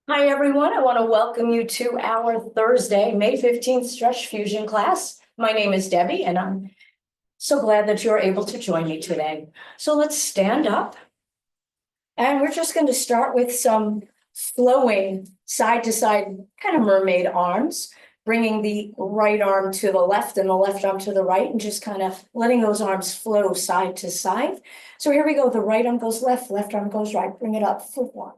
Hi, everyone. I want to welcome you to our Thursday, May 15th Stretch Fusion class. My name is Debbie, and I'm so glad that you're able to join me today. So let's stand up. And we're just going to start with some flowing side to side, kind of mermaid arms, bringing the right arm to the left and the left arm to the right, and just kind of letting those arms flow side to side. So here we go. The right arm goes left, left arm goes right. Bring it up for one.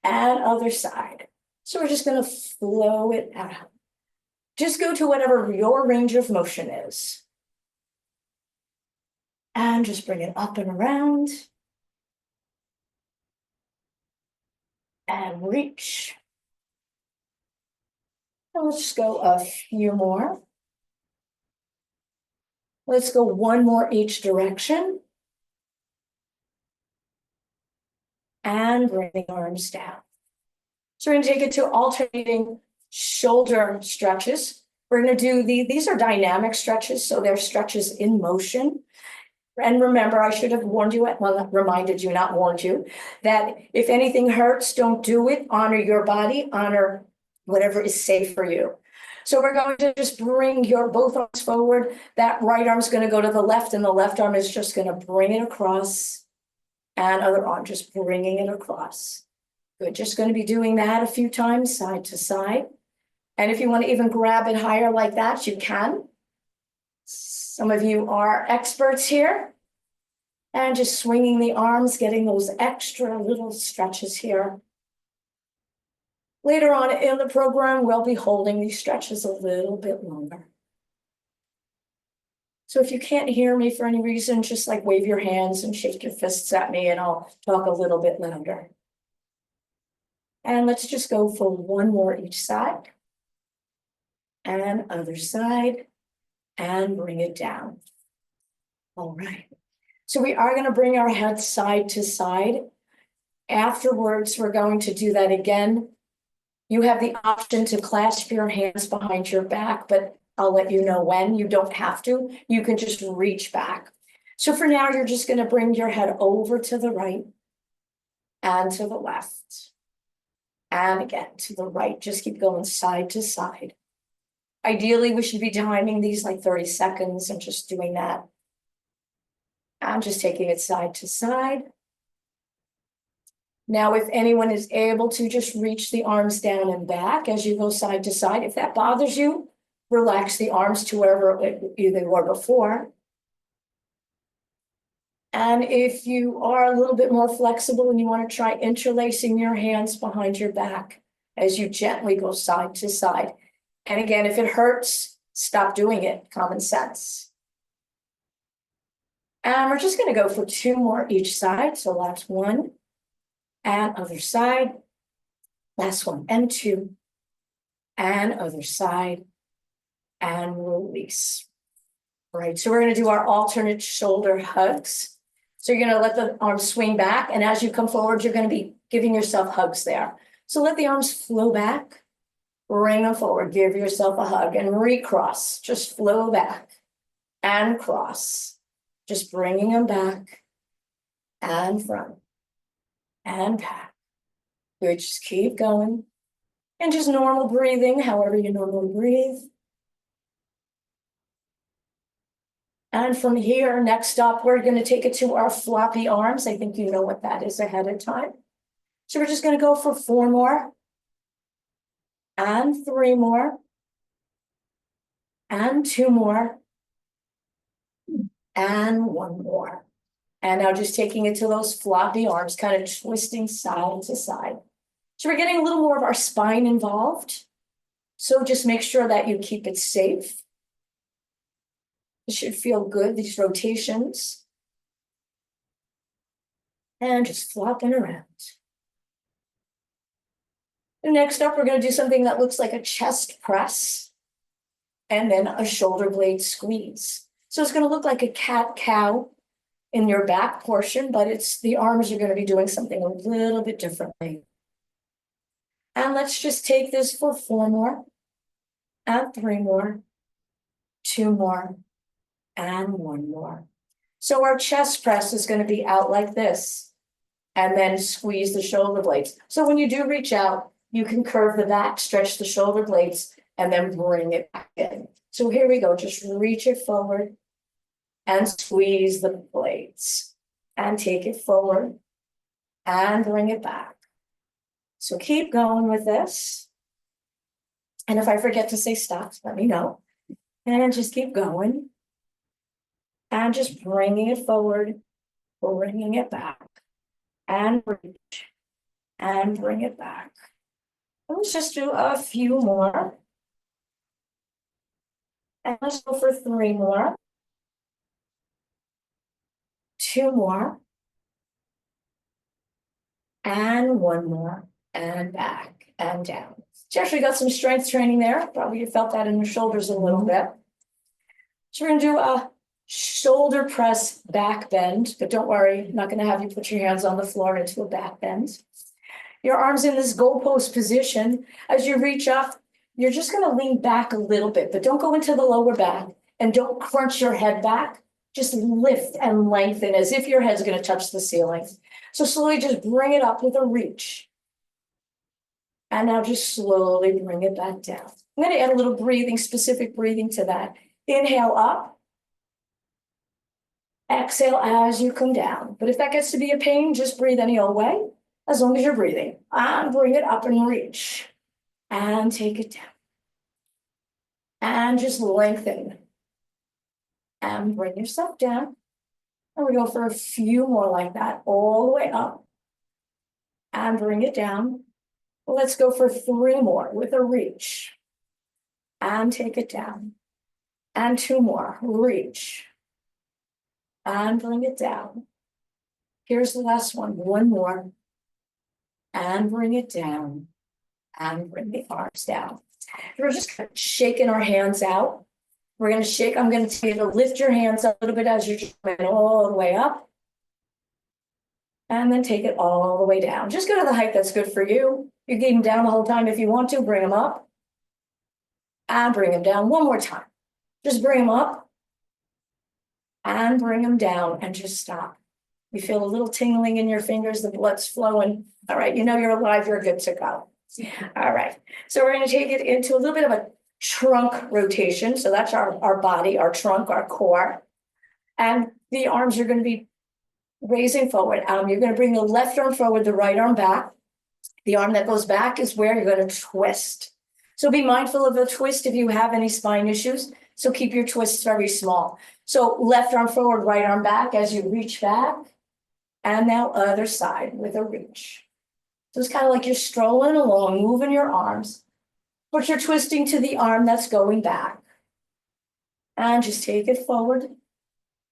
And other side. So we're just going to flow it out. Just go to whatever your range of motion is. And just bring it up and around. And reach. And let's just go a few more. Let's go one more each direction. And bring the arms down. So we're going to take it to alternating shoulder stretches. We're going to do these are dynamic stretches, so they're stretches in motion. And remember, I should have warned you, well, reminded you, not warned you, that if anything hurts, don't do it. Honor your body, honor whatever is safe for you. So we're going to just bring your both arms forward. That right arm is going to go to the left, and the left arm is just going to bring it across. And other arm just bringing it across. Good, just going to be doing that a few times, side to side. And if you want to even grab it higher like that, you can. Some of you are experts here. And just swinging the arms, getting those extra little stretches here. Later on in the program, we'll be holding these stretches a little bit longer. So if you can't hear me for any reason, just like wave your hands and shake your fists at me, and I'll talk a little bit louder. And let's just go for one more each side. And other side. And bring it down. All right. So we are going to bring our head side to side. Afterwards, we're going to do that again. You have the option to clasp your hands behind your back, but I'll let you know when. You don't have to. You can just reach back. So for now, you're just going to bring your head over to the right and to the left. And again, to the right. Just keep going side to side. Ideally, we should be timing these like 30 seconds and just doing that. I'm just taking it side to side. Now, if anyone is able to just reach the arms down and back as you go side to side, if that bothers you, relax the arms to wherever they were before. And if you are a little bit more flexible and you want to try interlacing your hands behind your back as you gently go side to side. And again, if it hurts, stop doing it. Common sense. And we're just going to go for two more each side. So last one and other side. Last one and two and other side and release. All right, so we're going to do our alternate shoulder hugs. So you're going to let the arms swing back. And as you come forward, you're going to be giving yourself hugs there. So let the arms flow back. Bring them forward, give yourself a hug and recross, just flow back and cross, just bringing them back and front and back. Good, just keep going and just normal breathing, however you normally breathe. And from here, next up, we're going to take it to our floppy arms. I think you know what that is ahead of time. So we're just going to go for four more. And three more. And two more. And one more. And now just taking it to those floppy arms, kind of twisting side to side. So we're getting a little more of our spine involved. So just make sure that you keep it safe. It should feel good, these rotations. And just flopping around. And next up, we're going to do something that looks like a chest press. And then a shoulder blade squeeze. So it's going to look like a cat-cow in your back portion, but it's the arms are going to be doing something a little bit differently. And let's just take this for four more, and three more, two more, and one more. So our chest press is going to be out like this, and then squeeze the shoulder blades. So when you do reach out, You can curve the back, stretch the shoulder blades, and then bring it back in. So here we go, just reach it forward and squeeze the blades and take it forward and bring it back. So keep going with this. And if I forget to say stop, let me know. And just keep going. And just bringing it forward, bringing it back, and reach, and bring it back. Let's just do a few more. And let's go for 3 more. 2 more. And 1 more. And back and down. You actually got some strength training there. Probably you felt that in your shoulders a little bit. So we're gonna do a shoulder press back bend, but don't worry, I'm not gonna have you put your hands on the floor into a back bend. Your arms in this goalpost position. As you reach up, you're just gonna lean back a little bit, but don't go into the lower back and don't crunch your head back. Just lift and lengthen as if your head's gonna touch the ceiling. So slowly just bring it up with a reach. And now just slowly bring it back down. I'm gonna add a little breathing, specific breathing to that. Inhale up. Exhale as you come down. But if that gets to be a pain, just breathe any old way, as long as you're breathing. And bring it up and reach. And take it down. And just lengthen. And bring yourself down. And we go for a few more like that, all the way up. And bring it down. Let's go for 3 more with a reach. And take it down. And 2 more, reach. And bring it down. Here's the last one, 1 more. And bring it down. And bring the arms down. We're just shaking our hands out. We're gonna shake, I'm gonna tell you to lift your hands up a little bit as you're coming all the way up. And then take it all the way down. Just go to the height that's good for you. You can keep them down the whole time if you want to, bring them up. And bring them down 1 more time. Just bring them up. And bring them down and just stop. You feel a little tingling in your fingers, the blood's flowing. All right, you know you're alive, you're good to go. All right, so we're gonna take it into a little bit of a trunk rotation. So that's our body, our trunk, our core. And the arms are gonna be raising forward. You're gonna bring the left arm forward, the right arm back. The arm that goes back is where you're gonna twist. So be mindful of a twist if you have any spine issues. So keep your twists very small. So left arm forward, right arm back as you reach back. And now other side with a reach. So it's kind of like you're strolling along, moving your arms, but you're twisting to the arm that's going back. And just take it forward.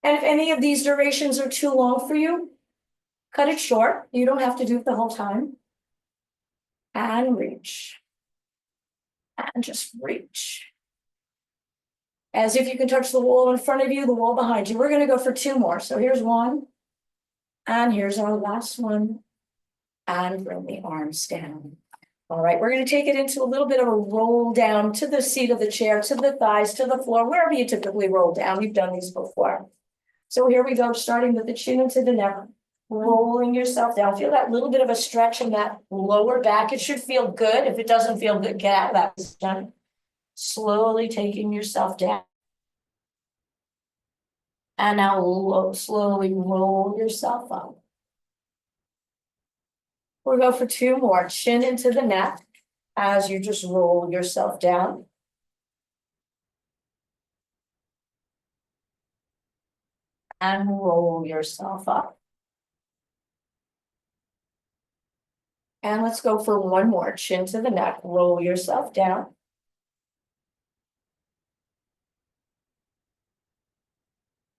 And if any of these durations are too long for you, cut it short. You don't have to do it the whole time. And reach. And just reach. As if you can touch the wall in front of you, the wall behind you. We're going to go for 2 more. So here's 1. And here's our last one. And bring the arms down. All right, we're going to take it into a little bit of a roll down to the seat of the chair, to the thighs, to the floor, wherever you typically roll down. We've done these before. So here we go, starting with the chin into the neck, rolling yourself down. Feel that little bit of a stretch in that lower back. It should feel good. If it doesn't feel good, get out of that position. Slowly taking yourself down. And now slowly roll yourself up. We'll go for 2 more, chin into the neck as you just roll yourself down. And roll yourself up. And let's go for 1 more, chin to the neck, roll yourself down.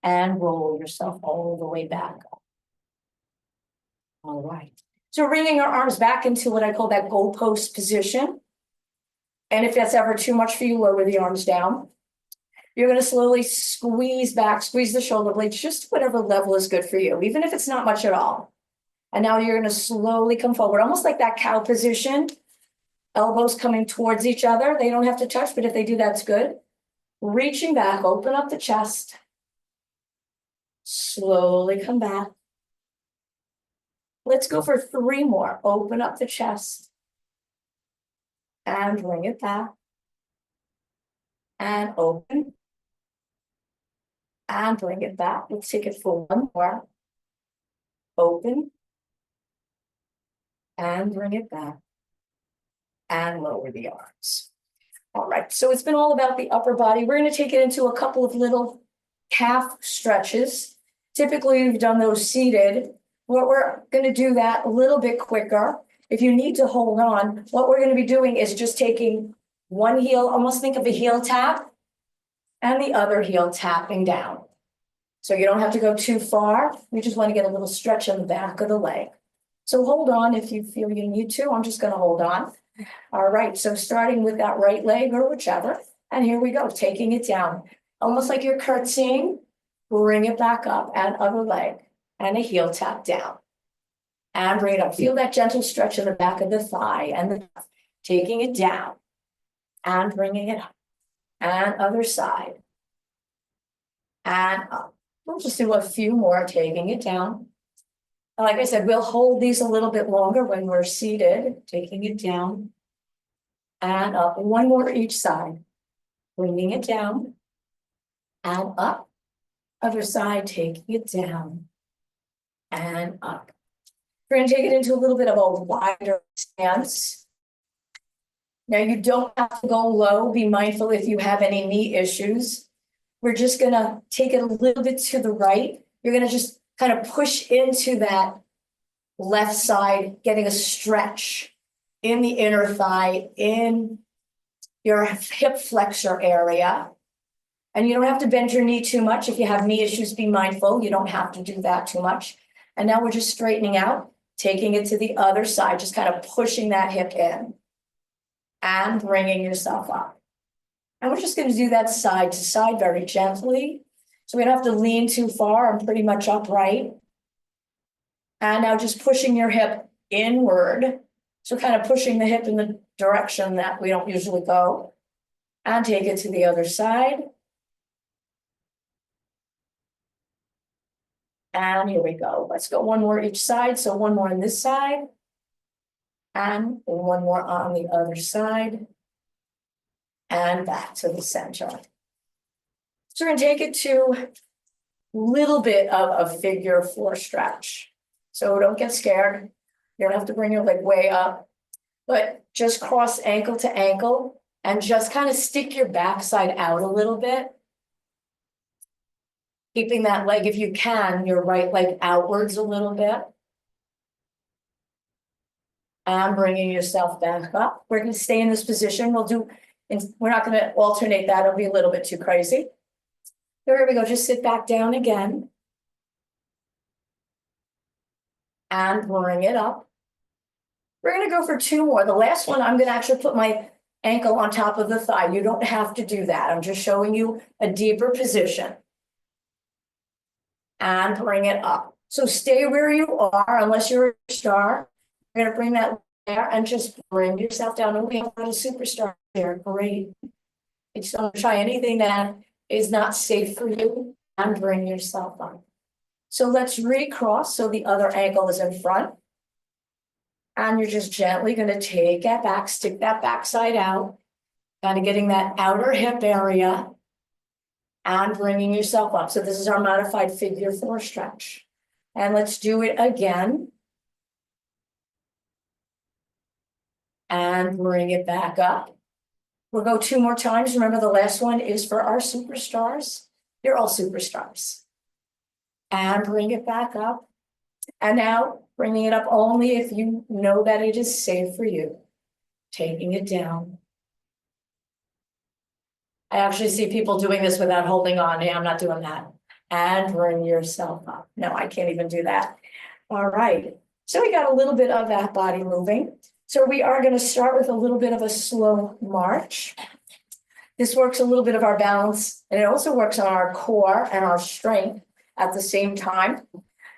And roll yourself all the way back up. All right. So bringing our arms back into what I call that goalpost position. And if that's ever too much for you, lower the arms down. You're going to slowly squeeze back, squeeze the shoulder blades, just whatever level is good for you, even if it's not much at all. And now you're going to slowly come forward, almost like that cow position. Elbows coming towards each other. They don't have to touch, but if they do, that's good. Reaching back, open up the chest. Slowly come back. Let's go for 3 more. Open up the chest. and bring it back. And open. And bring it back. Let's take it for one more. Open. And bring it back. And lower the arms. All right, so it's been all about the upper body. We're going to take it into a couple of little calf stretches. Typically, we've done those seated. What we're going to do that a little bit quicker. If you need to hold on, what we're going to be doing is just taking one heel, almost think of a heel tap, and the other heel tapping down. So you don't have to go too far. We just want to get a little stretch in the back of the leg. So hold on if you feel you need to. I'm just going to hold on. All right, so starting with that right leg or whichever, and here we go, taking it down. Almost like you're curtsying, bring it back up, and other leg, and a heel tap down. And bring it up, feel that gentle stretch in the back of the thigh, and taking it down, and bringing it up, and other side, and up. We'll just do a few more, taking it down. Like I said, we'll hold these a little bit longer when we're seated, taking it down and up. One more each side, bringing it down and up. Other side, taking it down and up. We're going to take it into a little bit of a wider stance. Now, you don't have to go low. Be mindful if you have any knee issues. We're just going to take it a little bit to the right. You're going to just kind of push into that left side, getting a stretch in the inner thigh, in your hip flexor area. And you don't have to bend your knee too much. If you have knee issues, be mindful. You don't have to do that too much. And now we're just straightening out, taking it to the other side, just kind of pushing that hip in and bringing yourself up. And we're just going to do that side to side very gently. So we don't have to lean too far. I'm pretty much upright. And now just pushing your hip inward. So kind of pushing the hip in the direction that we don't usually go. And take it to the other side. And here we go. Let's go one more each side. So one more on this side. And one more on the other side. And back to the center. So we're going to take it to a little bit of a figure 4 stretch. So don't get scared. You don't have to bring your leg way up, but just cross ankle to ankle and just kind of stick your backside out a little bit. Keeping that leg, if you can, your right leg outwards a little bit. And bringing yourself back up. We're going to stay in this position. We're not going to alternate that. It'll be a little bit too crazy. Here we go. Just sit back down again. And bring it up. We're going to go for 2 more. The last one, I'm going to actually put my ankle on top of the thigh. You don't have to do that. I'm just showing you a deeper position. And bring it up. So stay where you are, unless you're a star. You're going to bring that there and just bring yourself down. And we have a little superstar there. Great. Just don't try anything that is not safe for you and bring yourself up. So let's recross so the other ankle is in front. And you're just gently going to take that back, stick that backside out, kind of getting that outer hip area and bringing yourself up. So this is our modified figure 4 stretch. And let's do it again. And bring it back up. We'll go 2 more times. Remember, the last one is for our superstars. You're all superstars. And bring it back up. And now bringing it up only if you know that it is safe for you. Taking it down. I actually see people doing this without holding on. Hey, I'm not doing that. And bring yourself up. No, I can't even do that. All right. So we got a little bit of that body moving. So we are going to start with a little bit of a slow march. This works a little bit of our balance, and it also works on our core and our strength at the same time.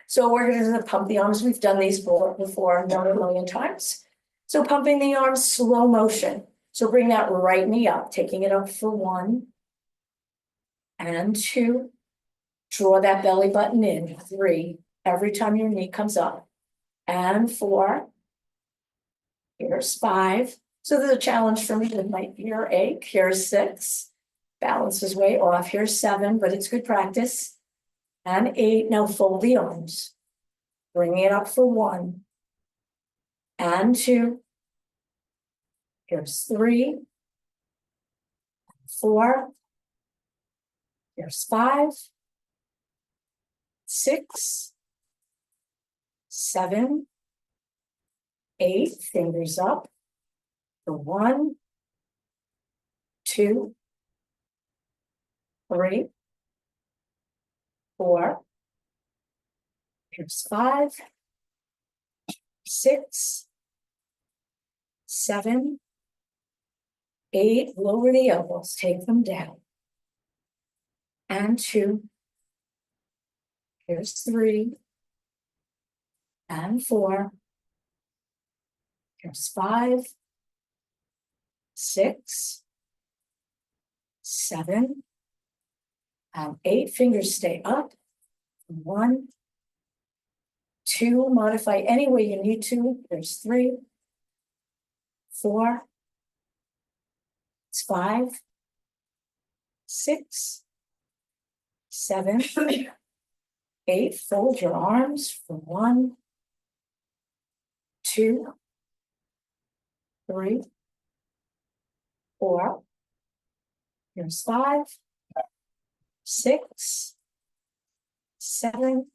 So we're going to pump the arms. We've done these before a million times. So pumping the arms, slow motion. So bring that right knee up, taking it up for 1 and 2. Draw that belly button in, 3, every time your knee comes up, and 4. Here's 5, So there's a challenge for me with my earache. Here's 6. Balance is way off. Here's 7, but it's good practice. And 8. Now fold the arms. Bring it up for 1. And 2. Here's 3. 4. Here's 5. 6. 7. 8. Fingers up. For 1. 2. 3. 4. Here's 5. 6. 7. 8. Lower the elbows, take them down. And 2. Here's 3. And 4. Here's 5. 6. 7. And 8. Fingers stay up. 1. 2. Modify any way you need to. There's 3. 4. It's 5. 6. 7. 8. Fold your arms for 1. 2. 3. 4. Here's 5. 6. 7.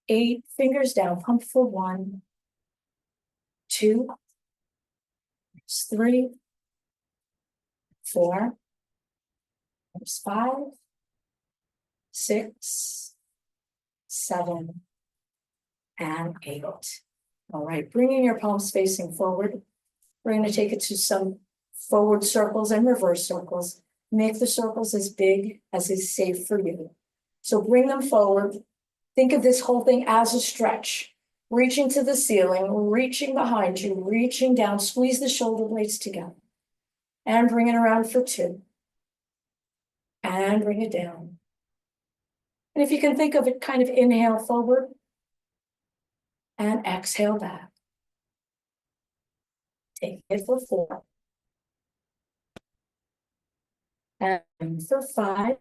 8. Fingers down, pump for 1. 2. Here's 3. 4. Here's 5. 6. 7. And 8. All right, bringing your palms facing forward. We're going to take it to some forward circles and reverse circles. Make the circles as big as is safe for you. So bring them forward. Think of this whole thing as a stretch. Reaching to the ceiling, reaching behind you, reaching down, squeeze the shoulder blades together. And bring it around for 2. And bring it down. And if you can think of it, kind of inhale forward. And exhale back. Take it for 4. And for 5.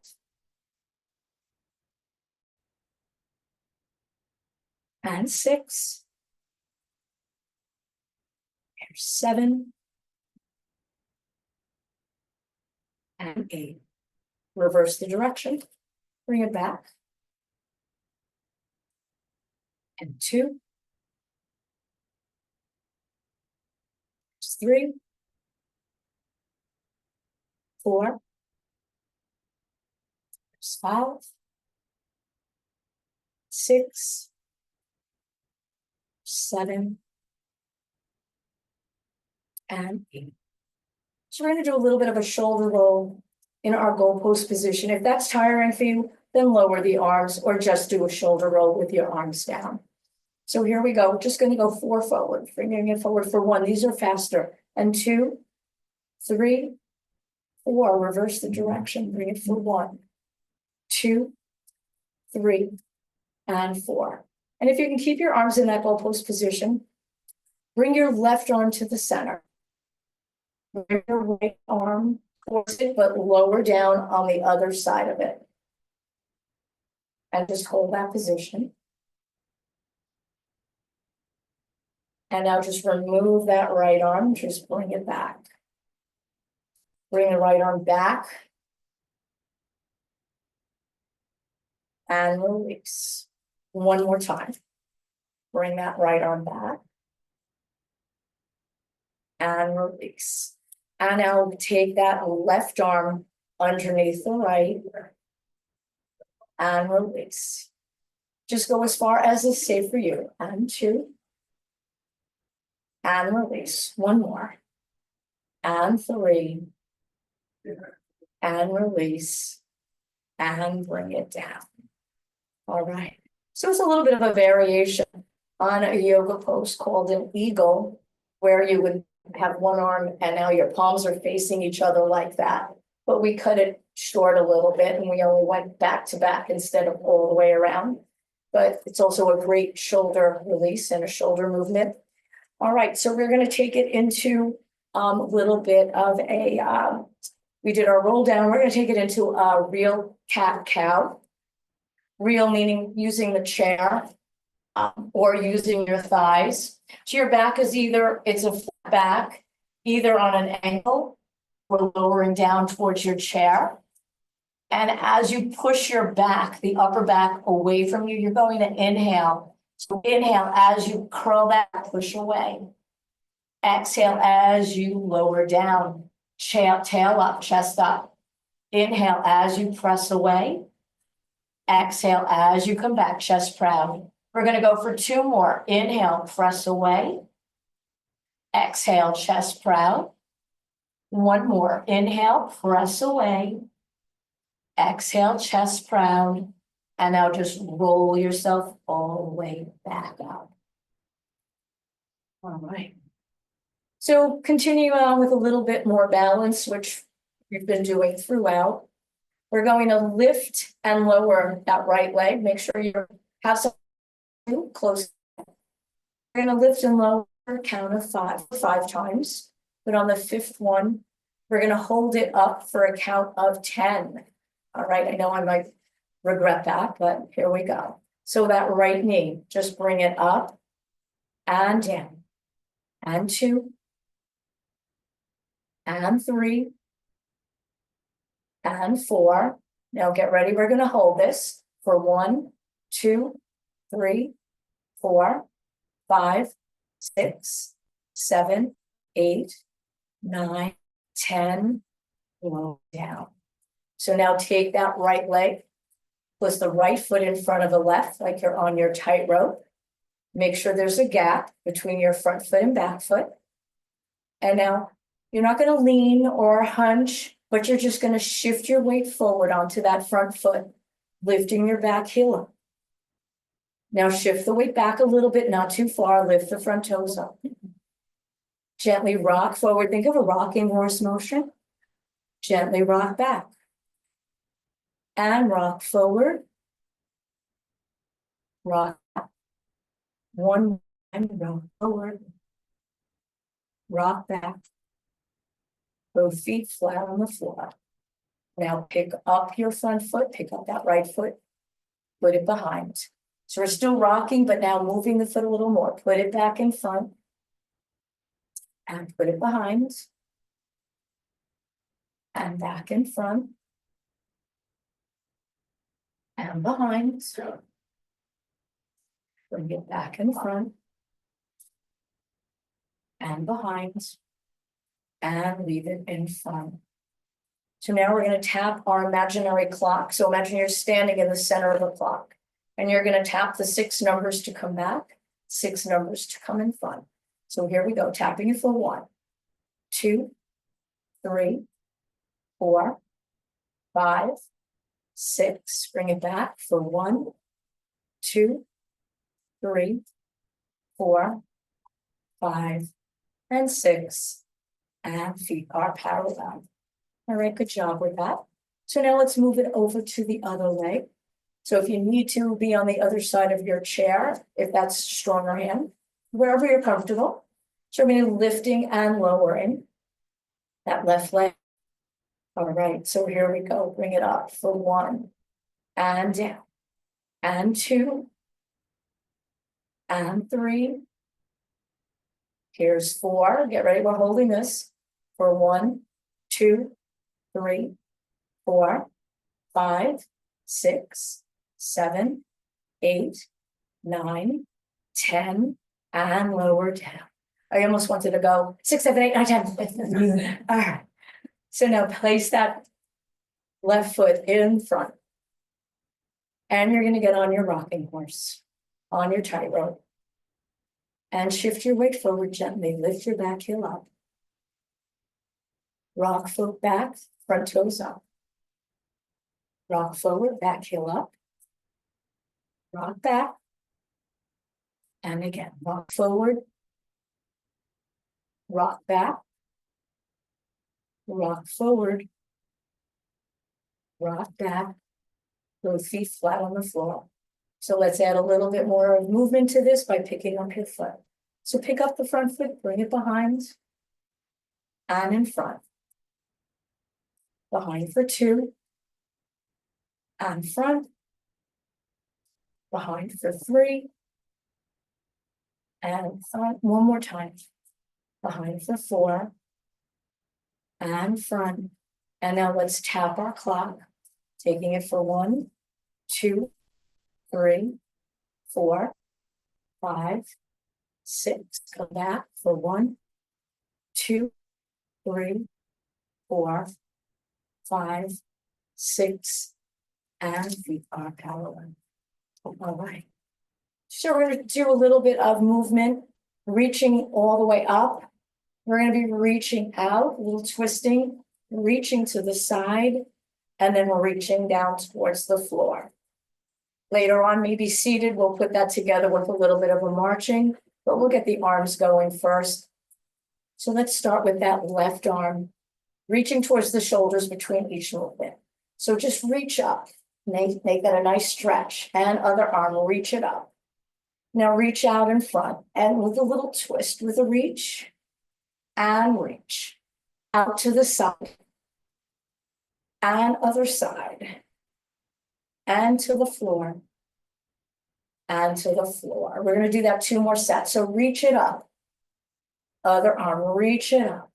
And 6. Here's 7. And 8. Reverse the direction. Bring it back. And 2. 3. 4. 5. 6. 7. And 8. So we're going to do a little bit of a shoulder roll in our goalpost position. If that's tiring for you, then lower the arms or just do a shoulder roll with your arms down. So here we go. Just going to go 4 forward, bringing it forward for 1. These are faster. And 2, 3, 4. Reverse the direction. Bring it for 1, 2, 3, and 4. And if you can keep your arms in that goalpost position, bring your left arm to the center. Bring your right arm towards it, but lower down on the other side of it. And just hold that position. And now just remove that right arm, just bring it back. Bring the right arm back. And release. One more time. Bring that right arm back. And release. And now take that left arm underneath the right. And release. Just go as far as is safe for you. And 2. And release. 1 more. And 3. And release. And bring it down. All right. So it's a little bit of a variation on a yoga pose called an eagle, where you would have one arm and now your palms are facing each other like that. But we cut it short a little bit and we only went back to back instead of all the way around. But it's also a great shoulder release and a shoulder movement. All right, so we're going to take it into little bit of a, we did our roll down, we're gonna take it into a real cat cow. Real meaning using the chair, or using your thighs. So your back is either, it's a flat back, either on an angle or lowering down towards your chair. And as you push your back, the upper back away from you, you're going to inhale. So inhale as you curl that, push away. Exhale as you lower down, tail up, chest up. Inhale as you press away. Exhale as you come back, chest proud. We're gonna go for 2 more. Inhale, press away. Exhale, chest proud. 1 more. Inhale, press away. Exhale, chest proud. And now just roll yourself all the way back up. All right. So continue on with a little bit more balance, which we've been doing throughout. We're going to lift and lower that right leg. Make sure you have some close. We're going to lift and lower, count of 5 times. But on the 5th one, we're going to hold it up for a count of 10. All right, I know I might regret that, but here we go. So that right knee, just bring it up and down. And 2. And 3. And 4. Now get ready. We're going to hold this for 1, 2, 3, 4, 5, 6, 7, 8, 9, 10. Low down. So now take that right leg, place the right foot in front of the left, like you're on your tightrope. Make sure there's a gap between your front foot and back foot. And now you're not going to lean or hunch, but you're just going to shift your weight forward onto that front foot, lifting your back heel up. Now shift the weight back a little bit, not too far, lift the front toes up. Gently rock forward, think of a rocking horse motion. Gently rock back. And rock forward. Rock back. 1 and rock forward. Rock back. Both feet flat on the floor. Now pick up your front foot, pick up that right foot, put it behind. So we're still rocking, but now moving the foot a little more. Put it back in front. And put it behind. And back in front. And behind. Bring it back in front. And behind. And leave it in front. So now we're going to tap our imaginary clock. So imagine you're standing in the center of the clock. And you're going to tap the 6 numbers to come back, 6 numbers to come in front. So here we go, tapping it for 1, 2, 3, 4, 5, 6. Bring it back for 1, 2, 3, 4, 5, and 6. And feet are parallel. All right, good job with that. So now let's move it over to the other leg. So if you need to be on the other side of your chair, if that's stronger hand, wherever you're comfortable. So we're going to be lifting and lowering that left leg. All right, so here we go. Bring it up for 1 and down. And 2. And 3. Here's 4. Get ready. We're holding this for 1, 2, 3, 4, 5, 6, 7, 8, 9, 10, and lower down. I almost wanted to go 6, 7, 8, 9, 10. All right. So now place that left foot in front. And you're going to get on your rocking horse, on your tightrope. And shift your weight forward gently. Lift your back heel up. Rock foot back, front toes up. Rock forward, back heel up. Rock back. And again, rock forward. Rock back. Rock forward. Rock back. Both feet flat on the floor. So let's add a little bit more of movement to this by picking up your foot. So pick up the front foot, bring it behind. and in front. Behind for 2. And front. Behind for 3. And front, one more time. Behind for 4. And front. And now let's tap our clock, taking it for 1, 2, 3, 4, 5, 6. Come back for 1, 2, 3, 4, 5, 6, and feet are parallel. All right. So we're going to do a little bit of movement, reaching all the way up. We're going to be reaching out, a little twisting, reaching to the side, and then we're reaching down towards the floor. Later on, maybe seated, we'll put that together with a little bit of a marching, but we'll get the arms going first. So let's start with that left arm, reaching towards the shoulders between each movement. So just reach up, make that a nice stretch, and other arm, will reach it up. Now reach out in front, and with a little twist with a reach, and reach out to the side, and other side, and to the floor, and to the floor. We're going to do that 2 more sets. So reach it up, other arm, reach it up,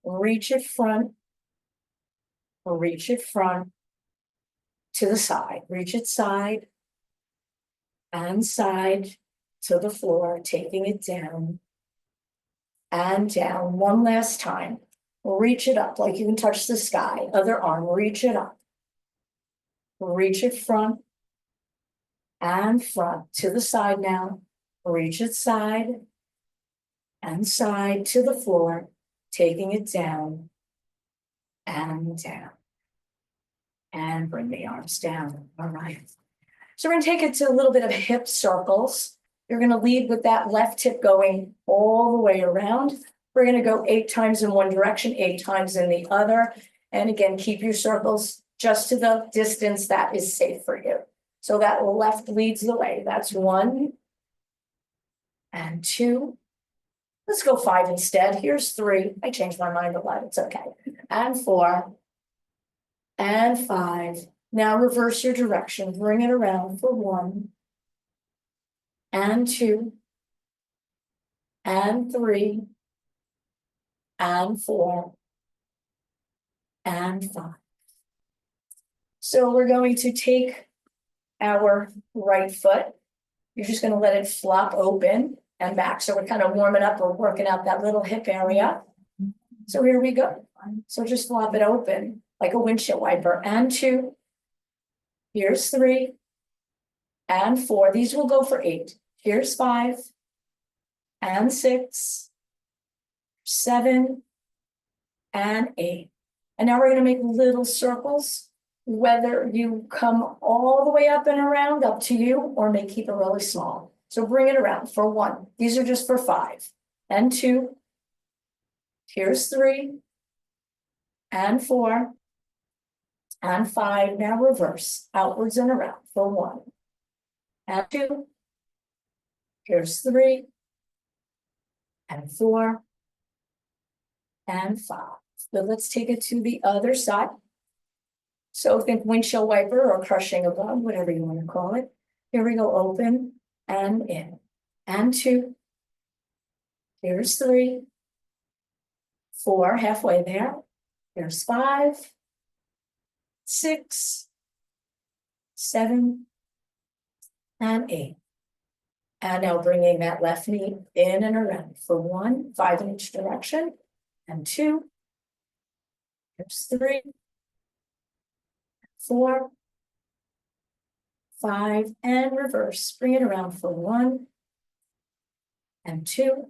reach it front, reach it front, to the side, reach it side, and side to the floor, taking it down, and down. One last time. Reach it up like you can touch the sky. Other arm, reach it up. Reach it front and front to the side now. Reach it side and side to the floor, taking it down and down. And bring the arms down. All right. So we're going to take it to a little bit of hip circles. You're going to lead with that left hip going all the way around. We're going to go 8 times in one direction, 8 times in the other. And again, keep your circles just to the distance that is safe for you. So that left leads the way. That's 1 and 2. Let's go 5 instead. Here's 3. I changed my mind a lot. It's okay. And 4 and 5. Now reverse your direction. Bring it around for 1 and 2 and 3 and 4 and 5. So we're going to take our right foot. You're just going to let it flop open and back. So we're kind of warming up. We're working out that little hip area. So here we go. So just flop it open like a windshield wiper. And 2. Here's 3 and 4. These will go for 8. Here's 5 and 6, 7 and 8. And now we're going to make little circles. Whether you come all the way up and around, up to you, or may keep it really small. So bring it around for 1. These are just for 5 and 2. Here's 3 and 4 and 5. Now reverse outwards and around for 1 and 2. Here's 3 and 4 and 5. But let's take it to the other side. So think windshield wiper or crushing a bug, whatever you want to call it. Here we go, open and in. And 2. Here's 3. 4, halfway there. Here's 5. 6, 7, and 8. And now bringing that left knee in and around for 1, 5 in each direction, and 2. Here's 3. 4, 5, and reverse. Bring it around for 1 and 2.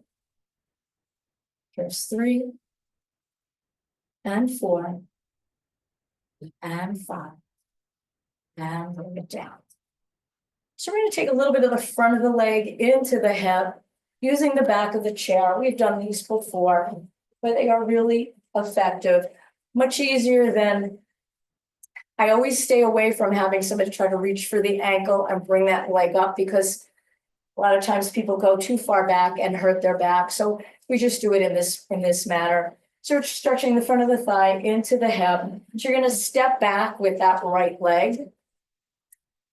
Here's 3 and 4 and 5. And bring it down. So we're going to take a little bit of the front of the leg into the hip, using the back of the chair. We've done these before, but they are really effective. Much easier than, I always stay away from having somebody try to reach for the ankle and bring that leg up, because A lot of times people go too far back and hurt their back, so we just do it in this manner. So we're stretching the front of the thigh into the hip. So you're gonna step back with that right leg.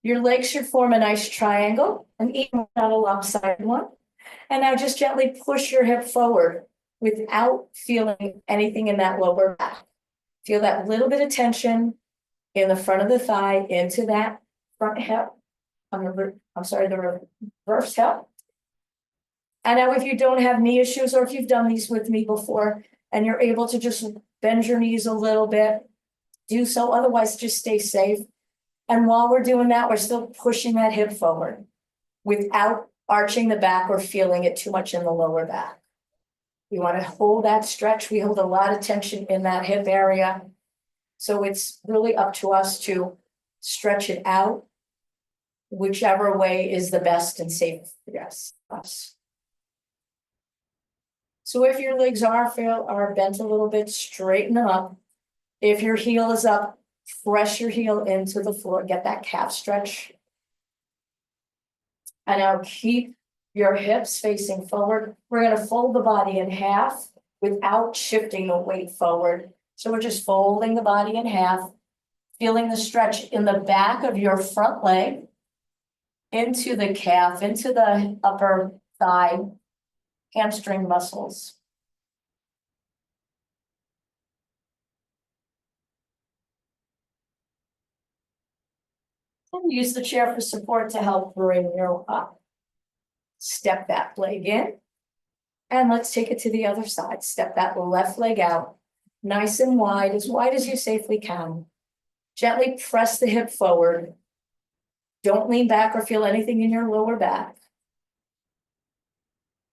Your legs should form a nice triangle and even not a lopsided one. And now just gently push your hip forward without feeling anything in that lower back. Feel that little bit of tension in the front of the thigh into that front hip. The reverse hip. And now if you don't have knee issues, or if you've done these with me before and you're able to just bend your knees a little bit, do so. Otherwise, just stay safe. And while we're doing that, we're still pushing that hip forward without arching the back or feeling it too much in the lower back. You want to hold that stretch. We hold a lot of tension in that hip area. So it's really up to us to stretch it out, whichever way is the best and safest for us. So if your legs are bent a little bit, straighten them up. If your heel is up, press your heel into the floor, get that calf stretch. And now keep your hips facing forward. We're going to fold the body in half without shifting the weight forward. So we're just folding the body in half, feeling the stretch in the back of your front leg, into the calf, into the upper thigh, hamstring muscles. And use the chair for support to help bring you up. Step that leg in. And let's take it to the other side. Step that left leg out, nice and wide as you safely can. Gently press the hip forward. Don't lean back or feel anything in your lower back.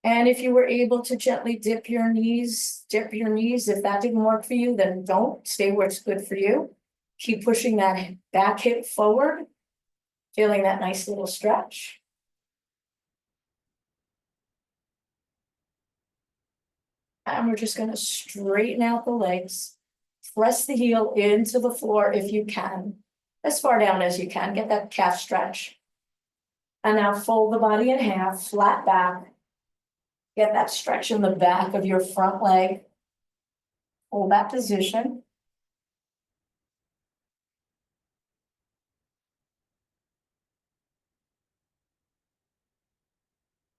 And if you were able to gently dip your knees. If that didn't work for you, then don't. Stay where it's good for you. Keep pushing that back hip forward, feeling that nice little stretch. And we're just going to straighten out the legs. Press the heel into the floor if you can, as far down as you can. Get that calf stretch. And now fold the body in half, flat back. Get that stretch in the back of your front leg. Hold that position.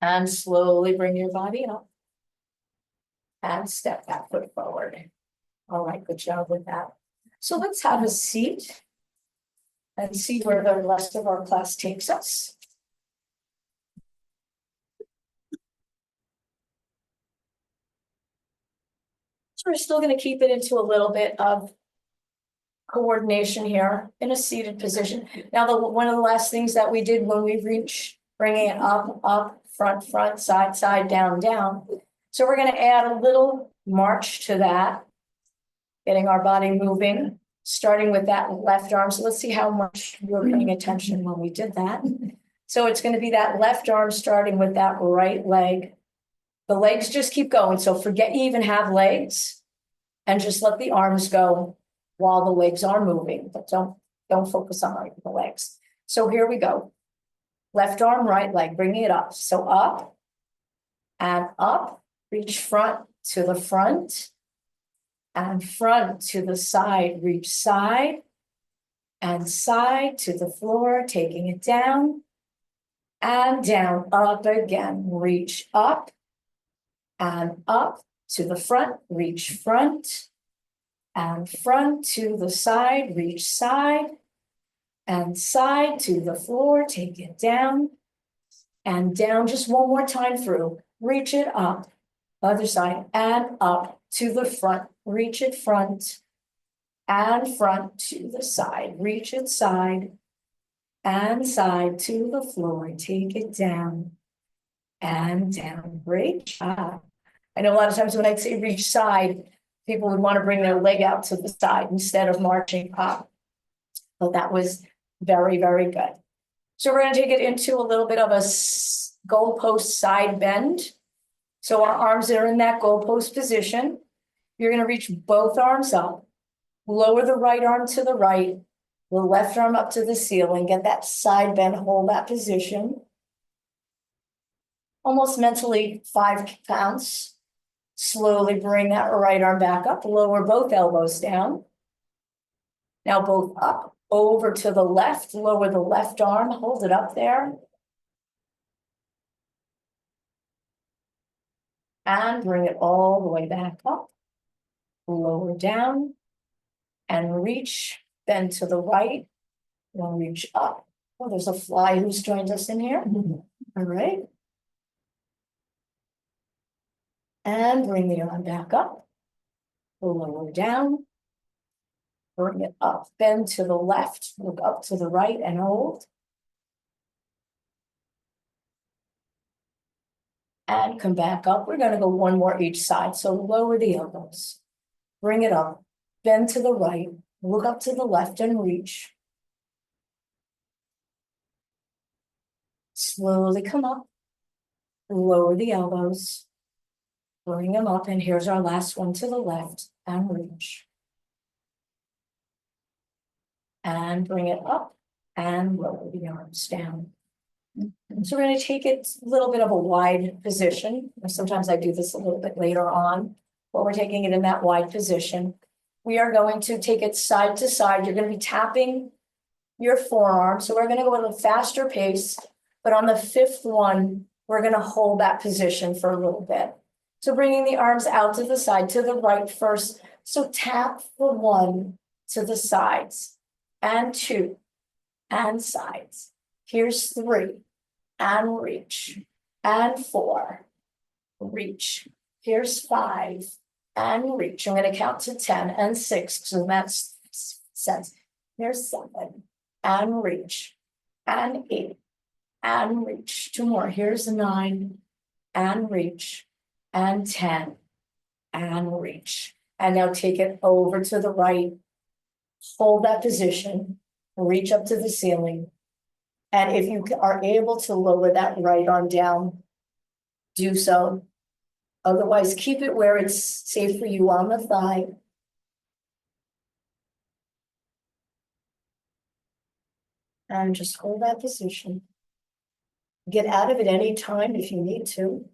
And slowly bring your body up. And step that foot forward. All right, good job with that. So let's have a seat and see where the rest of our class takes us. So we're still going to keep it into a little bit of coordination here in a seated position. Now, one of the last things that we did when we reach, bringing it up, front, side, down. So we're going to add a little march to that, getting our body moving, starting with that left arm. So let's see how much you were paying attention when we did that. So it's going to be that left arm starting with that right leg. The legs just keep going. So forget you even have legs and just let the arms go while the legs are moving, but don't focus on the legs. So here we go. Left arm, right leg, bringing it up. So up and up, reach front to the front and front to the side, reach side and side to the floor, taking it down and down, up again, reach up and up to the front, reach front and front to the side, reach side and side to the floor, take it down and down. Just one more time through, reach it up, other side and up to the front, reach it front and front to the side, reach it side and side to the floor, take it down and down. Great job. I know a lot of times when I'd say reach side, people would want to bring their leg out to the side instead of marching up. But that was very, very good. So we're going to take it into a little bit of a goalpost side bend. So our arms are in that goalpost position. You're going to reach both arms up, lower the right arm to the right, the left arm up to the ceiling, get that side bend, hold that position. almost mentally 5 counts. Slowly bring that right arm back up, lower both elbows down. Now both up, over to the left, lower the left arm, hold it up there. And bring it all the way back up. Lower down. And reach, bend to the right. We'll reach up. Oh, there's a fly who's joined us in here. All right. And bring the arm back up. Lower down. Bring it up, bend to the left, look up to the right and hold. And come back up. We're gonna go one more each side. So lower the elbows. Bring it up, bend to the right, look up to the left and reach. Slowly come up, lower the elbows. Bring them up, and here's our last one to the left and reach. And bring it up and lower the arms down. So we're going to take it a little bit of a wide position. Sometimes I do this a little bit later on, but we're taking it in that wide position. We are going to take it side to side. You're going to be tapping your forearm. So we're going to go at a faster pace, but on the 5th one, we're going to hold that position for a little bit. So bringing the arms out to the side, to the right first. So tap for 1 to the sides. And 2, and sides. Here's 3, and reach, and 4, reach. Here's 5, and reach. I'm going to count to 10 and 6, so that's sense. Here's 7, and reach, and 8, and reach. 2 more. Here's 9, and reach, and 10, and reach. And now take it over to the right. Hold that position, reach up to the ceiling. And if you are able to lower that right arm down, do so. Otherwise, keep it where it's safe for you on the thigh. And just hold that position. Get out of it any time if you need to.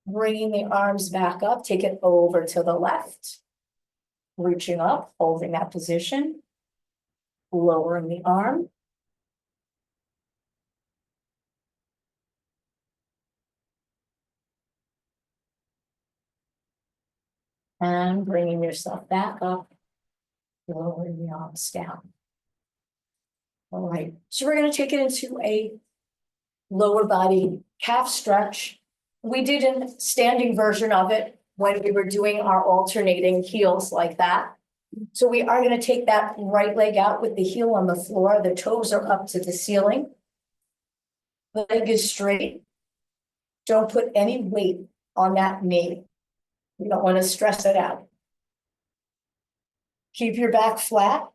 Bringing the arms back up, take it over to the left. Reaching up, holding that position, lowering the arm. And bringing yourself back up, lowering the arms down. All right, so we're going to take it into a lower body calf stretch. We did a standing version of it when we were doing our alternating heels like that. So we are going to take that right leg out with the heel on the floor. The toes are up to the ceiling. The leg is straight. Don't put any weight on that knee. You don't want to stress it out. Keep your back flat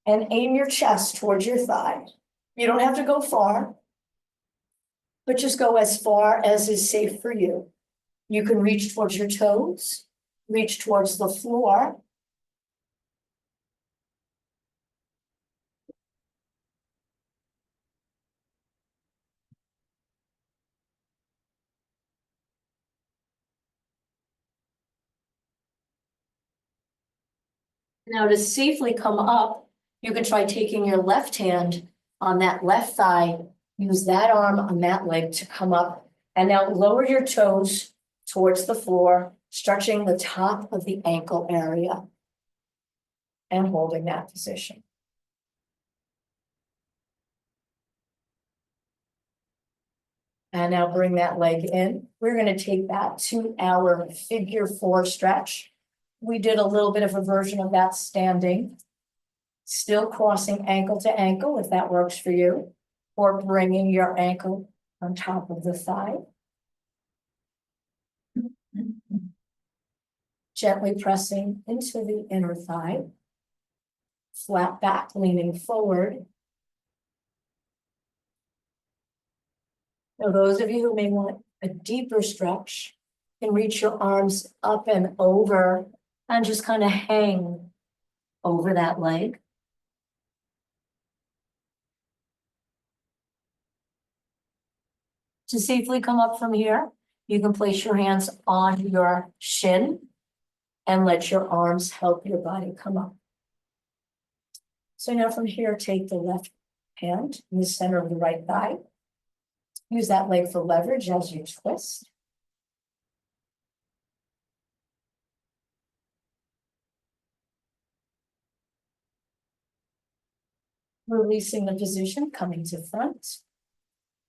and aim your chest towards your thigh. You don't have to go far, but just go as far as is safe for you. You can reach towards your toes, reach towards the floor. Now to safely come up, you can try taking your left hand on that left thigh, use that arm on that leg to come up, and now lower your toes towards the floor, stretching the top of the ankle area and holding that position. And now bring that leg in. We're going to take that to our figure 4 stretch. We did a little bit of a version of that standing, still crossing ankle to ankle if that works for you, or bringing your ankle on top of the thigh. Gently pressing into the inner thigh, flat back, leaning forward. Now, those of you who may want a deeper stretch can reach your arms up and over and just kind of hang over that leg. To safely come up from here, you can place your hands on your shin and let your arms help your body come up. So now from here, take the left hand in the center of the right thigh. Use that leg for leverage as you twist. Releasing the position, coming to front.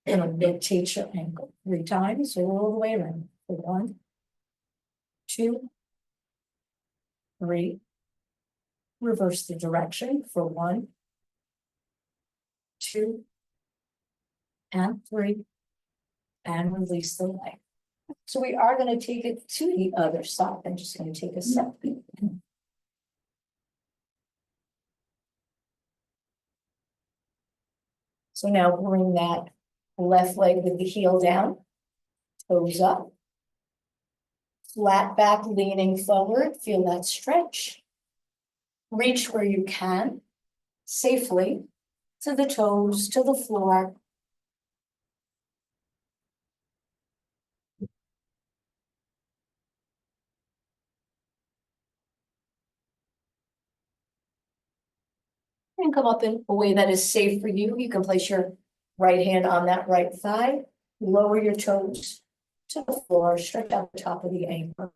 And rotate your ankle 3 times all the way around. For 1, 2, 3. Reverse the direction for 1, 2, and 3. And release the leg. So we are going to take it to the other side. I'm just going to take a step. So now bring that left leg with the heel down, toes up. Flat back, leaning forward, feel that stretch. Reach where you can, safely, to the toes, to the floor. And come up in a way that is safe for you. You can place your right hand on that right thigh, lower your toes to the floor, stretch out the top of the ankle.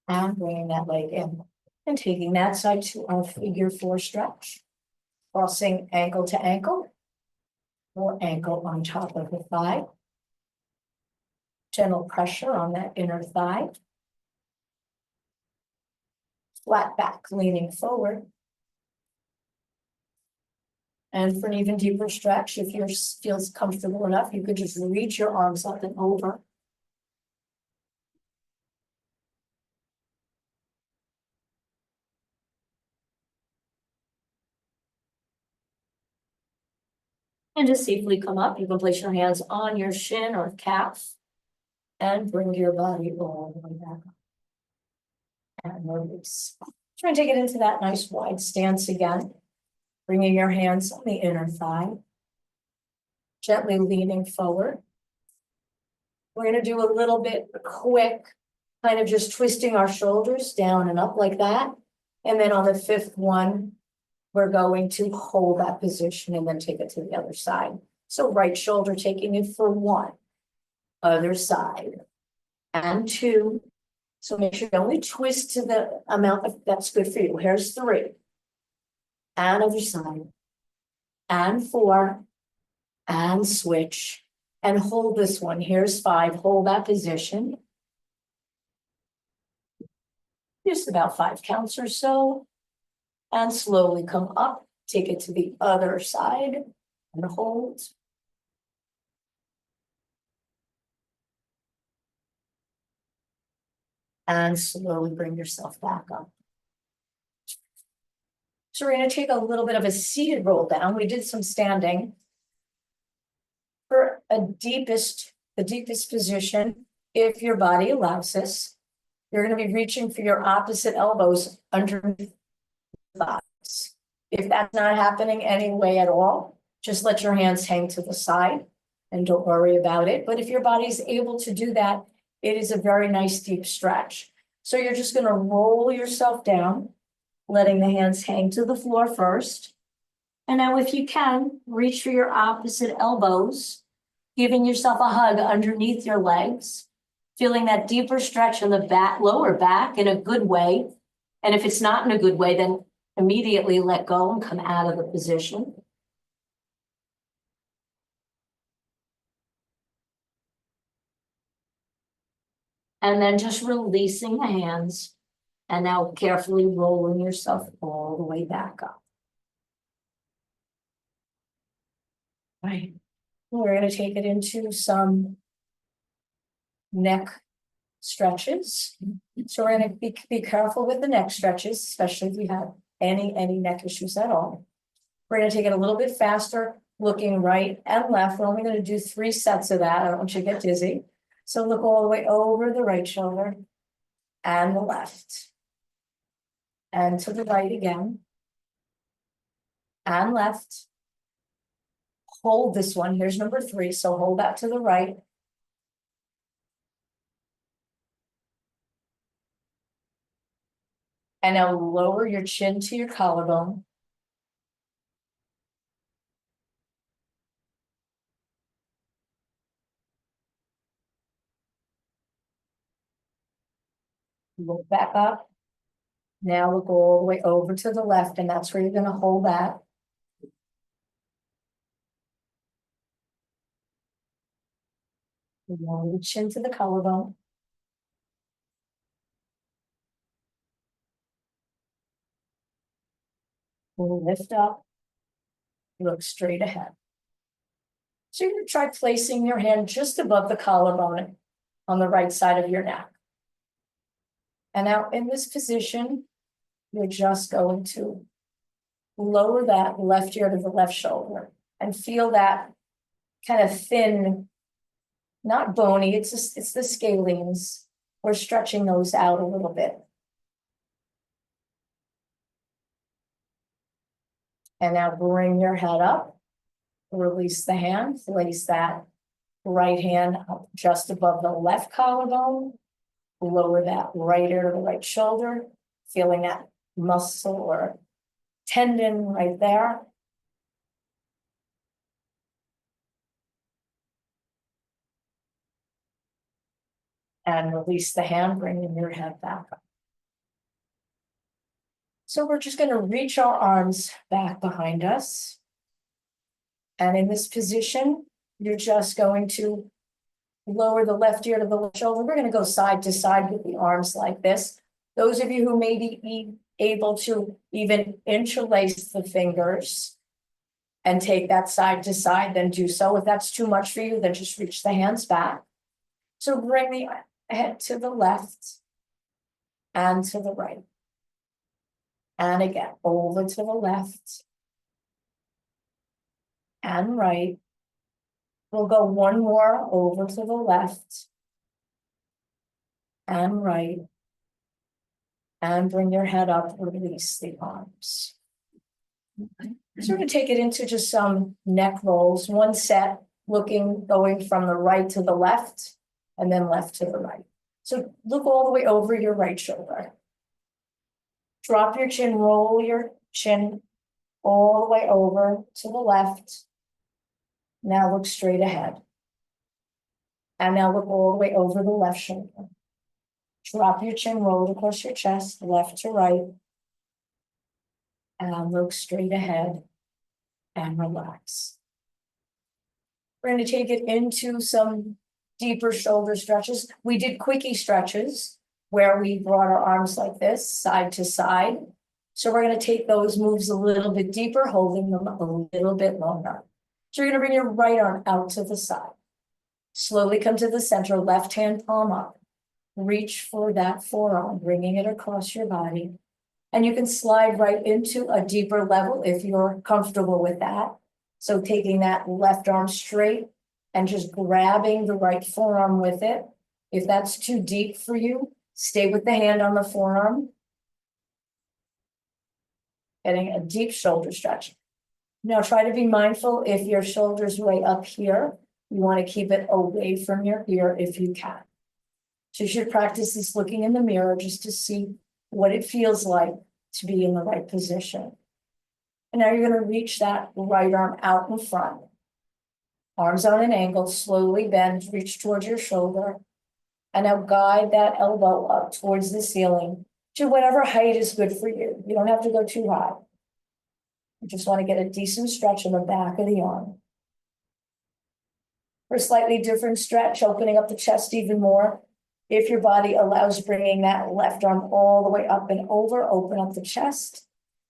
And bringing that leg in and taking that side to our figure 4 stretch. Crossing ankle to ankle or ankle on top of the thigh. Gentle pressure on that inner thigh. Flat back, leaning forward. And for an even deeper stretch, if yours feels comfortable enough, you could just reach your arms up and over. And just safely come up. You can place your hands on your shin or calf and bring your body all the way back up. And release. Try and take it into that nice wide stance again. Bringing your hands on the inner thigh. Gently leaning forward. We're going to do a little bit quick, kind of just twisting our shoulders down and up like that. And then on the 5th one, we're going to hold that position and then take it to the other side. So right shoulder taking it for 1, other side, and 2. So make sure you only twist to the amount that's good for you. Here's 3, and other side, and 4, and switch, and hold this one. Here's 5, hold that position. Just about 5 counts or so. And slowly come up, take it to the other side, and hold. And slowly bring yourself back up. So we're going to take a little bit of a seated roll down. We did some standing. For the deepest position, if your body allows this, you're going to be reaching for your opposite elbows underneath thighs. If that's not happening anyway at all, just let your hands hang to the side and don't worry about it. But if your body's able to do that, it is a very nice deep stretch. So you're just going to roll yourself down, letting the hands hang to the floor first. And now if you can, reach for your opposite elbows, giving yourself a hug underneath your legs, feeling that deeper stretch in the back, lower back in a good way. And if it's not in a good way, then immediately let go and come out of the position. And then just releasing the hands and now carefully rolling yourself all the way back up. Right. We're going to take it into some neck stretches. So we're going to be careful with the neck stretches, especially if you have any neck issues at all. We're going to take it a little bit faster, looking right and left. We're only going to do 3 sets of that. I don't want you to get dizzy. So look all the way over the right shoulder and the left. And to the right again. and left. Hold this one, here's number 3, so hold that to the right. And now lower your chin to your collarbone. Look back up. Now look all the way over to the left, and that's where you're gonna hold that. Lower the chin to the collarbone. Lift up. Look straight ahead. So you're gonna try placing your hand just above the collarbone on the right side of your neck. And now in this position, you're just going to lower that left ear to the left shoulder and feel that kind of thin, not bony, it's the scalenes. We're stretching those out a little bit. And now bring your head up, release the hand, place that right hand up just above the left collarbone, lower that right ear to the right shoulder, feeling that muscle or tendon right there. And release the hand, bringing your head back up. So we're just going to reach our arms back behind us. And in this position, you're just going to lower the left ear to the left shoulder. We're going to go side to side with the arms like this. Those of you who may be able to even interlace the fingers and take that side to side, then do so. If that's too much for you, then just reach the hands back. So bring the head to the left and to the right. And again, over to the left and right. We'll go one more over to the left and right. And bring your head up, release the arms. So we're going to take it into just some neck rolls, one set going from the right to the left and then left to the right. So look all the way over your right shoulder. Drop your chin, roll your chin all the way over to the left. Now look straight ahead. And now look all the way over the left shoulder. Drop your chin, roll it across your chest, left to right. And look straight ahead and relax. We're going to take it into some deeper shoulder stretches. We did quickie stretches where we brought our arms like this, side to side. So we're going to take those moves a little bit deeper, holding them a little bit longer. So you're going to bring your right arm out to the side. Slowly come to the center, left hand palm up. Reach for that forearm, bringing it across your body. And you can slide right into a deeper level if you're comfortable with that. So taking that left arm straight and just grabbing the right forearm with it. If that's too deep for you, stay with the hand on the forearm. Getting a deep shoulder stretch. Now try to be mindful if your shoulder's way up here, you want to keep it away from your ear if you can. So you should practice this looking in the mirror just to see what it feels like to be in the right position. And now you're going to reach that right arm out in front. Arms on an angle, slowly bend, reach towards your shoulder. And now guide that elbow up towards the ceiling to whatever height is good for you. You don't have to go too high. You just want to get a decent stretch in the back of the arm. For a slightly different stretch, opening up the chest even more. If your body allows, bringing that left arm all the way up and over, open up the chest.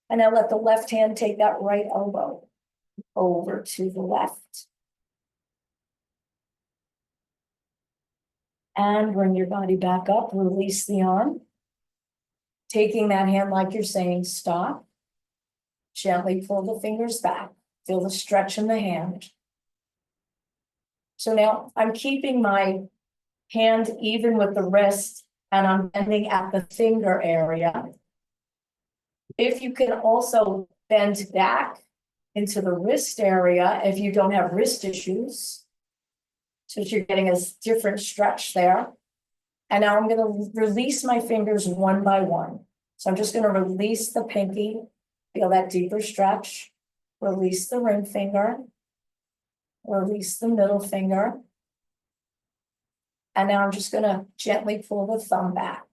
And now let the left hand take that right elbow over to the left. And bring your body back up, release the arm. Taking that hand like you're saying, stop. Gently pull the fingers back. Feel the stretch in the hand. So now I'm keeping my hand even with the wrist and I'm bending at the finger area. If you can also bend back into the wrist area if you don't have wrist issues. So you're getting a different stretch there. And now I'm gonna release my fingers one by one. So I'm just gonna release the pinky, feel that deeper stretch, release the ring finger, release the middle finger. And now I'm just gonna gently pull the thumb back.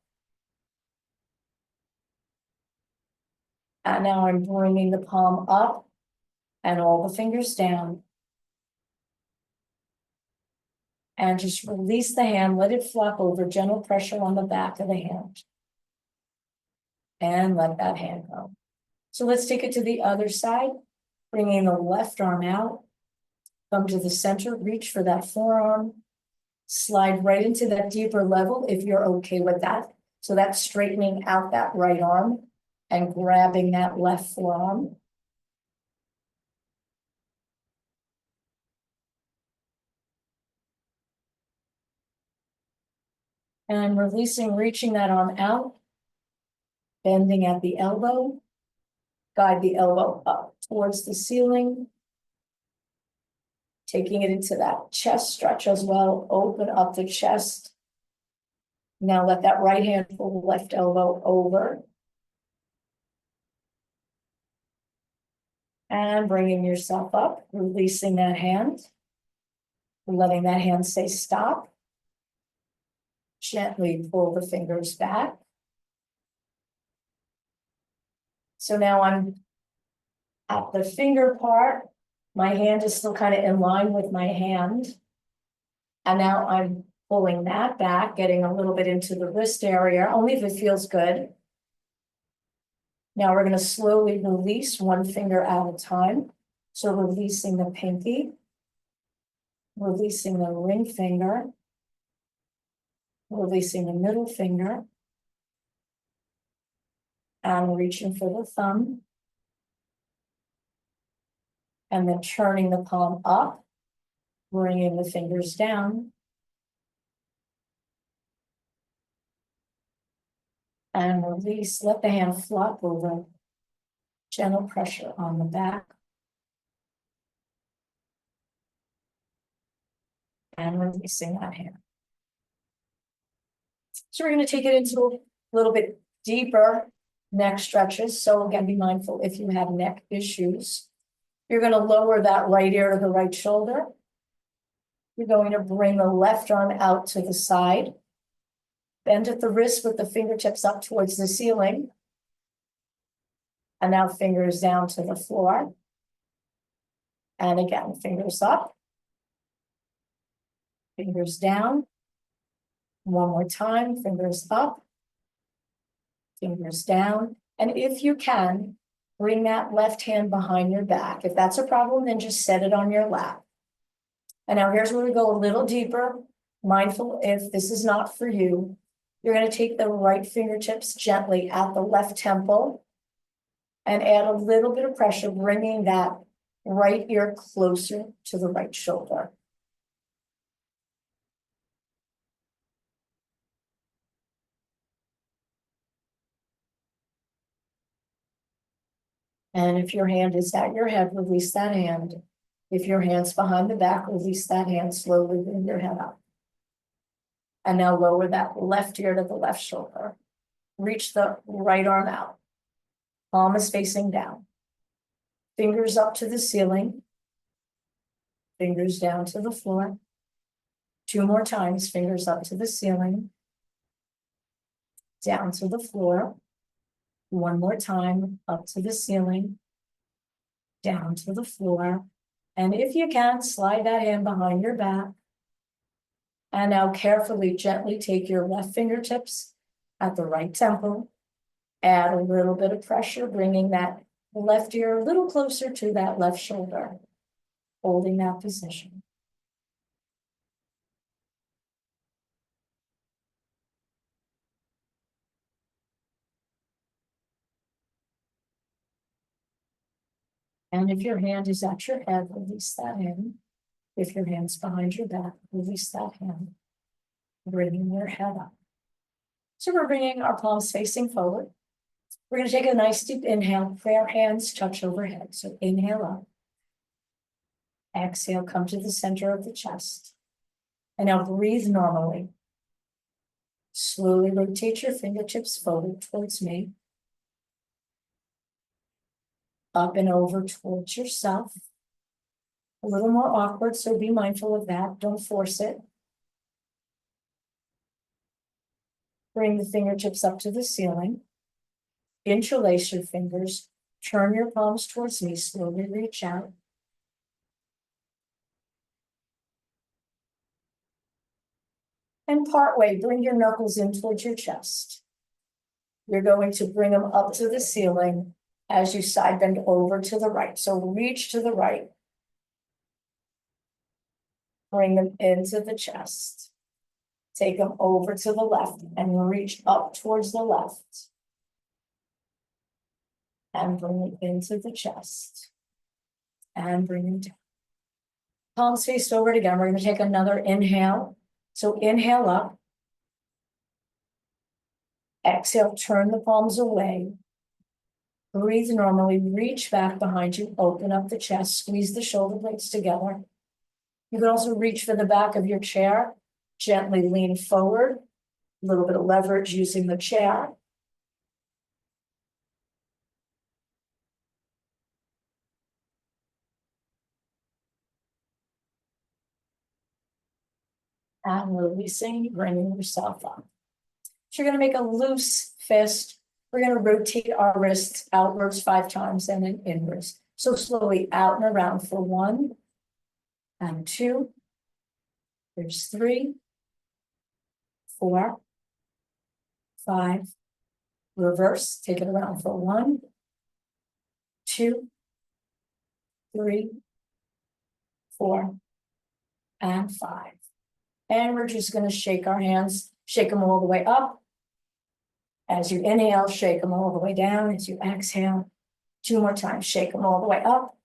And now I'm bringing the palm up and all the fingers down. And just release the hand, let it flop over, gentle pressure on the back of the hand. And let that hand go. So let's take it to the other side, bringing the left arm out. Come to the center, reach for that forearm. Slide right into that deeper level if you're okay with that. So that's straightening out that right arm and grabbing that left forearm. And releasing, reaching that arm out, bending at the elbow, guide the elbow up towards the ceiling, taking it into that chest stretch as well, open up the chest. Now let that right hand pull the left elbow over. And bringing yourself up, releasing that hand, letting that hand say stop. Gently pull the fingers back. So now I'm at the finger part. My hand is still kind of in line with my hand. And now I'm pulling that back, getting a little bit into the wrist area, only if it feels good. Now we're going to slowly release one finger at a time. So releasing the pinky, releasing the ring finger, releasing the middle finger, and reaching for the thumb. And then turning the palm up, bringing the fingers down. And release, let the hand flop over. Gentle pressure on the back. And releasing that hand. So we're going to take it into a little bit deeper neck stretches. So again, be mindful if you have neck issues. You're going to lower that right ear to the right shoulder. You're going to bring the left arm out to the side. Bend at the wrist with the fingertips up towards the ceiling. And now fingers down to the floor. And again, fingers up. Fingers down. One more time, fingers up. Fingers down. And if you can, bring that left hand behind your back. If that's a problem, then just set it on your lap. And now here's where we go a little deeper. Mindful if this is not for you. You're going to take the right fingertips gently at the left temple and add a little bit of pressure, bringing that right ear closer to the right shoulder. And if your hand is at your head, release that hand. If your hand's behind the back, release that hand, slowly bring your head up. And now lower that left ear to the left shoulder. Reach the right arm out. Palm is facing down. Fingers up to the ceiling. Fingers down to the floor. 2 more times, fingers up to the ceiling. Down to the floor. 1 more time, up to the ceiling. Down to the floor. And if you can, slide that hand behind your back. And now carefully, gently take your left fingertips at the right temple. Add a little bit of pressure, bringing that left ear a little closer to that left shoulder. Holding that position. And if your hand is at your head, release that hand. If your hand's behind your back, release that hand. Bringing your head up. So we're bringing our palms facing forward. We're going to take a nice deep inhale. Prayer hands touch overhead. So inhale up. Exhale, come to the center of the chest. And now breathe normally. Slowly rotate your fingertips forward towards me. Up and over towards yourself. A little more awkward, so be mindful of that. Don't force it. Bring the fingertips up to the ceiling. Interlace your fingers. Turn your palms towards me. Slowly reach out. And partway, bring your knuckles in towards your chest. You're going to bring them up to the ceiling as you side bend over to the right. So reach to the right. Bring them into the chest. Take them over to the left and reach up towards the left. And bring it into the chest. And bring them down. Palms faced over again. We're going to take another inhale. So inhale up. Exhale, turn the palms away. Breathe normally, reach back behind you, open up the chest, squeeze the shoulder blades together. You can also reach for the back of your chair, gently lean forward, a little bit of leverage using the chair. And releasing, bringing yourself up. So you're going to make a loose fist. We're going to rotate our wrists outwards 5 times and then inwards. So slowly out and around for 1 and 2. There's 3, 4, 5. Reverse, take it around for 1, 2, 3, 4, and 5. And we're just going to shake our hands, shake them all the way up. As you inhale, shake them all the way down. As you exhale, 2 more times, shake them all the way up.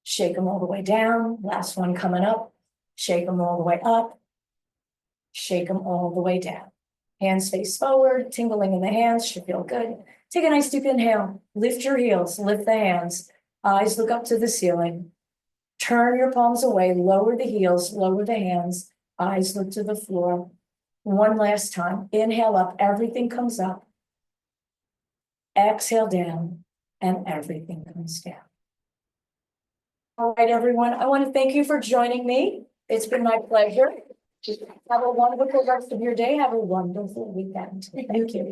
Shake them all the way down. Last one coming up. Shake them all the way up. Shake them all the way down. Hands face forward, tingling in the hands, should feel good. Take a nice deep inhale. Lift your heels, lift the hands. Eyes look up to the ceiling. Turn your palms away, lower the heels, lower the hands. Eyes look to the floor. One last time. Inhale up, everything comes up. Exhale down, and everything comes down. All right, everyone, I want to thank you for joining me. It's been my pleasure. Have a wonderful rest of your day. Have a wonderful weekend. Thank you.